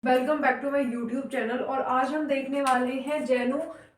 Welcome back to my YouTube channel. और आज हम देखने वाले हैं जेनु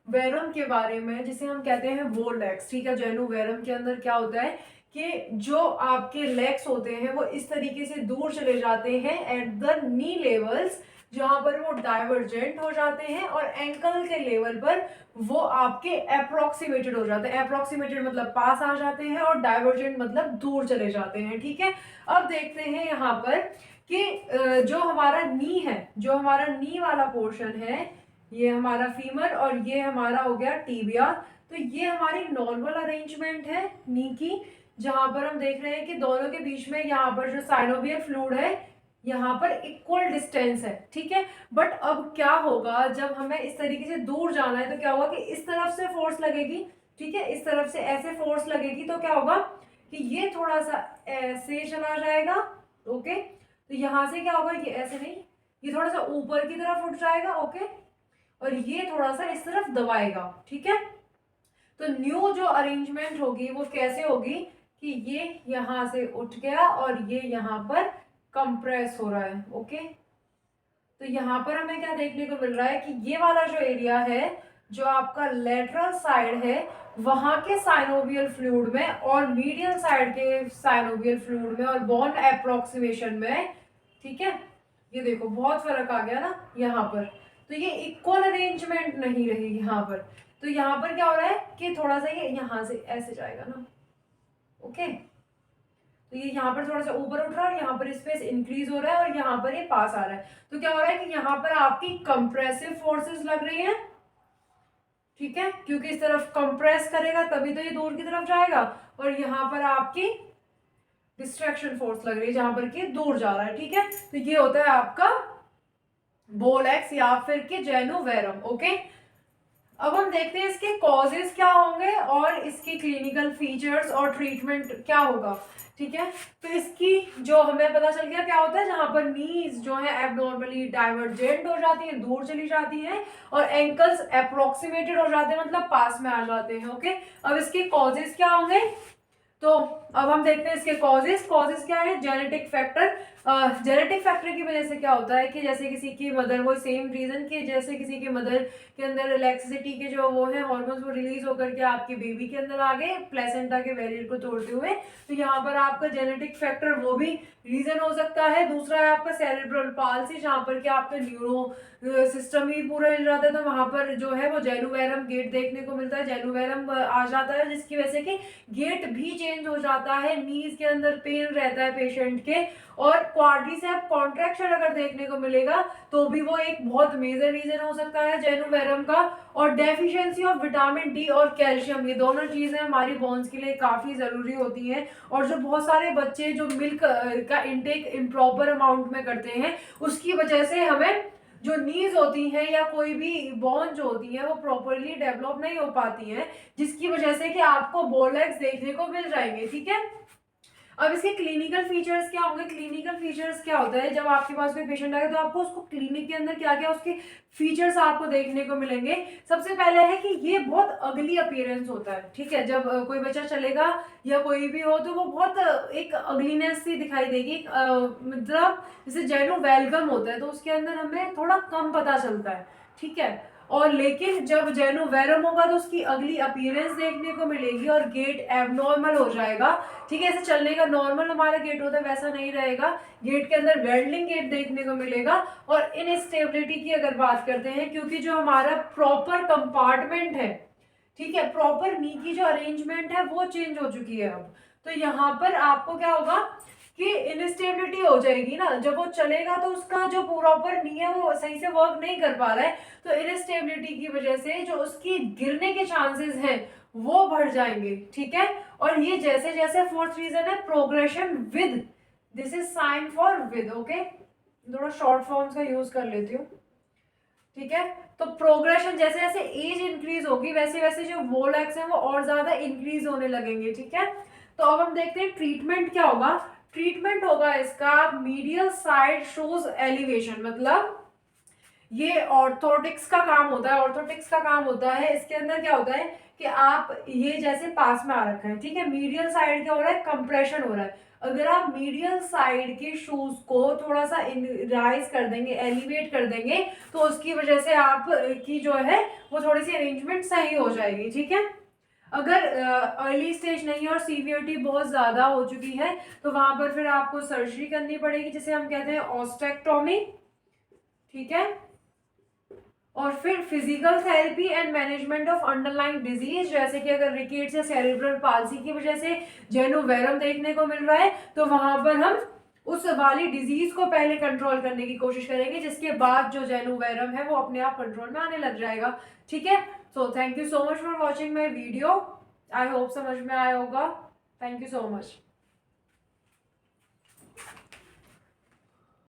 वेरम के बारे में, जिसे हम कहते हैं वो लेग्स। ठीक है, जेनु वेरम के अंदर क्या होता है कि जो आपके लेग्स होते हैं वो इस तरीके से दूर चले जाते हैं एट द नी लेवल्स, जहां पर वो डाइवर्जेंट हो जाते हैं, और एंकल के लेवल पर वो आपके अप्रोक्सीमेटेड हो जाते हैं। अप्रोक्सीमेटेड मतलब पास आ जाते हैं, और डाइवर्जेंट मतलब दूर चले जाते हैं। ठीक है, अब देखते हैं यहाँ पर कि जो हमारा नी है, जो हमारा नी वाला पोर्शन है, ये हमारा फीमर और ये हमारा हो गया टीबिया। तो ये हमारी नॉर्मल अरेंजमेंट है नी की, जहां पर हम देख रहे हैं कि दोनों के बीच में यहाँ पर जो साइनोवियल फ्लूइड है, यहाँ पर इक्वल डिस्टेंस है। ठीक है, बट अब क्या होगा जब हमें इस तरीके से दूर जाना है, तो क्या होगा कि इस तरफ से फोर्स लगेगी। ठीक है, इस तरफ से ऐसे फोर्स लगेगी, तो क्या होगा कि ये थोड़ा सा ऐसे चला जाएगा। ओके, तो यहां से क्या होगा, ये ऐसे नहीं, ये थोड़ा सा ऊपर की तरफ उठ जाएगा। ओके, और ये थोड़ा सा इस तरफ दबाएगा। ठीक है, तो न्यू जो अरेंजमेंट होगी वो कैसे होगी कि ये यहां से उठ गया और ये यहां पर कंप्रेस हो रहा है। ओके, तो यहाँ पर हमें क्या देखने को मिल रहा है कि ये वाला जो एरिया है, जो आपका लेटरल साइड है, वहां के साइनोवियल फ्लूइड में और मीडियल साइड के साइनोवियल फ्लूइड में और बॉन्ड अप्रोक्सीमेशन में, ठीक है, ये देखो बहुत फर्क आ गया ना यहाँ पर। तो ये इक्वल अरेंजमेंट नहीं रही यहाँ पर। तो यहाँ पर क्या हो रहा है कि थोड़ा सा ये यहाँ से ऐसे जाएगा ना। ओके, तो ये यहाँ पर थोड़ा सा ऊपर उठ रहा है और यहाँ पर स्पेस इंक्रीज हो रहा है और यहाँ पर ये पास आ रहा है। तो क्या हो रहा है कि यहाँ पर आपकी कंप्रेसिव फोर्सेस लग रही हैं। ठीक है, क्योंकि इस तरफ कंप्रेस करेगा तभी तो ये दूर की तरफ जाएगा, और यहाँ पर आपकी डिस्ट्रैक्शन फोर्स लग रही है जहां पर कि दूर जा रहा है। ठीक है, तो ये होता है आपका बोलेक्स या फिर के जेनोवेरम। ओके, अब हम देखते हैं इसके कॉजेस क्या होंगे और इसके क्लिनिकल फीचर्स और ट्रीटमेंट क्या होगा। ठीक है, तो इसकी जो हमें पता चल गया क्या होता है, जहां पर नीज जो है एबनॉर्मली डाइवर्जेंट हो जाती है, दूर चली जाती हैं, और एंकल्स अप्रोक्सीमेटेड हो जाते हैं, मतलब पास में आ जाते हैं। ओके, अब इसके कॉजेस क्या होंगे, तो अब हम देखते हैं इसके कॉजेस। कॉजेस क्या है, जेनेटिक फैक्टर। जेनेटिक फैक्टर की वजह से क्या होता है कि जैसे किसी की मदर, वो सेम रीजन कि जैसे किसी की मदर के अंदर रिलैक्सिटी के जो वो है हॉर्मोन्स, वो रिलीज होकर के आपके बेबी के अंदर आ गए प्लेसेंटा के बैरियर को तोड़ते हुए। तो यहाँ पर आपका जेनेटिक फैक्टर वो भी रीजन हो सकता है। दूसरा है आपका सेरेब्रल पाल्सी, जहाँ पर क्या आपका न्यूरो सिस्टम ही पूरा हिल जाता है, तो वहां पर जो है वो जेनुवेरम गेट देखने को मिलता है, जेनुवेरम आ जाता है, जिसकी वजह से कि गेट भी चेंज हो जाता है, नीज के अंदर पेन रहता है पेशेंट के, और क्वाड्रिसेप कॉन्ट्रैक्शन अगर देखने को मिलेगा तो भी वो एक बहुत मेजर रीजन हो सकता है जेनुवेरम का। और डेफिशिएंसी ऑफ विटामिन डी और कैल्शियम, ये दोनों चीजें हमारी बोन्स के लिए काफी जरूरी होती हैं। और जो बहुत सारे बच्चे जो मिल्क का इनटेक इम्प्रॉपर अमाउंट में करते हैं, उसकी वजह से हमें जो नीज होती हैं या कोई भी बोन जो होती है वो प्रॉपरली डेवलप नहीं हो पाती हैं, जिसकी वजह से कि आपको बोलेक्स देखने को मिल जाएंगे। ठीक है, अब इसके क्लिनिकल फीचर्स क्या होंगे। क्लिनिकल फीचर्स क्या होता है, जब आपके पास कोई पेशेंट आएगा तो आपको उसको क्लिनिक के अंदर क्या क्या उसके फीचर्स आपको देखने को मिलेंगे। सबसे पहले है कि ये बहुत अगली अपीयरेंस होता है। ठीक है, जब कोई बच्चा चलेगा या कोई भी हो तो वो बहुत एक अगलीनेस सी दिखाई देगी। मतलब जैसे जेनो वेलकम होता है तो उसके अंदर हमें थोड़ा कम पता चलता है। ठीक है, और लेकिन जब जेनोवेरम होगा तो उसकी अगली अपीयरेंस देखने को मिलेगी और गेट एबनॉर्मल हो जाएगा। ठीक है, ऐसे चलने का नॉर्मल हमारा गेट होता है वैसा नहीं रहेगा, गेट के अंदर वेल्डिंग गेट देखने को मिलेगा। और इनस्टेबिलिटी की अगर बात करते हैं, क्योंकि जो हमारा प्रॉपर कंपार्टमेंट है, ठीक है, प्रॉपर नी की जो अरेंजमेंट है वो चेंज हो चुकी है अब। तो यहाँ पर आपको क्या होगा कि इनस्टेबिलिटी हो जाएगी ना, जब वो चलेगा तो उसका जो प्रॉपर नी है वो सही से वर्क नहीं कर पा रहा है, तो इनस्टेबिलिटी की वजह से जो उसकी गिरने के चांसेस हैं वो बढ़ जाएंगे। ठीक है, और ये जैसे जैसे फोर्थ रीजन है progression with, this is sine for with. Okay, थोड़ा शॉर्ट फॉर्म्स का यूज कर लेती हूँ। ठीक है, तो प्रोग्रेशन जैसे जैसे एज इंक्रीज होगी वैसे वैसे जो वोलेक्स है वो और ज्यादा इंक्रीज होने लगेंगे। ठीक है, तो अब हम देखते हैं ट्रीटमेंट क्या होगा। ट्रीटमेंट होगा इसका मीडियल साइड शोज एलिवेशन, मतलब ये ऑर्थोटिक्स का काम होता है। ऑर्थोटिक्स का काम होता है, इसके अंदर क्या होता है कि आप ये जैसे पास में आ रखा है, ठीक है, मीडियल साइड क्या हो रहा है, कंप्रेशन हो रहा है। अगर आप मीडियल साइड के शूज को थोड़ा सा राइज कर देंगे, एलिवेट कर देंगे, तो उसकी वजह से आप की जो है वो थोड़ी सी अरेंजमेंट सही हो जाएगी, ठीक है। अगर अर्ली स्टेज नहीं है और सीवियरिटी बहुत ज़्यादा हो चुकी है तो वहां पर फिर आपको सर्जरी करनी पड़ेगी, जिसे हम कहते हैं ऑस्टेक्टोमी, ठीक है। और फिर physical therapy and management of underlying disease, जैसे कि अगर रिकेट्स या सेरेब्रल पाल्सी की वजह से जेनोवेरम देखने को मिल रहा है तो वहां पर हम उस वाली डिजीज को पहले कंट्रोल करने की कोशिश करेंगे, जिसके बाद जो जेनोवेरम है वो अपने आप कंट्रोल में आने लग जाएगा, ठीक है। So thank you so much for watching my video, I hope समझ में आया होगा। Thank you so much.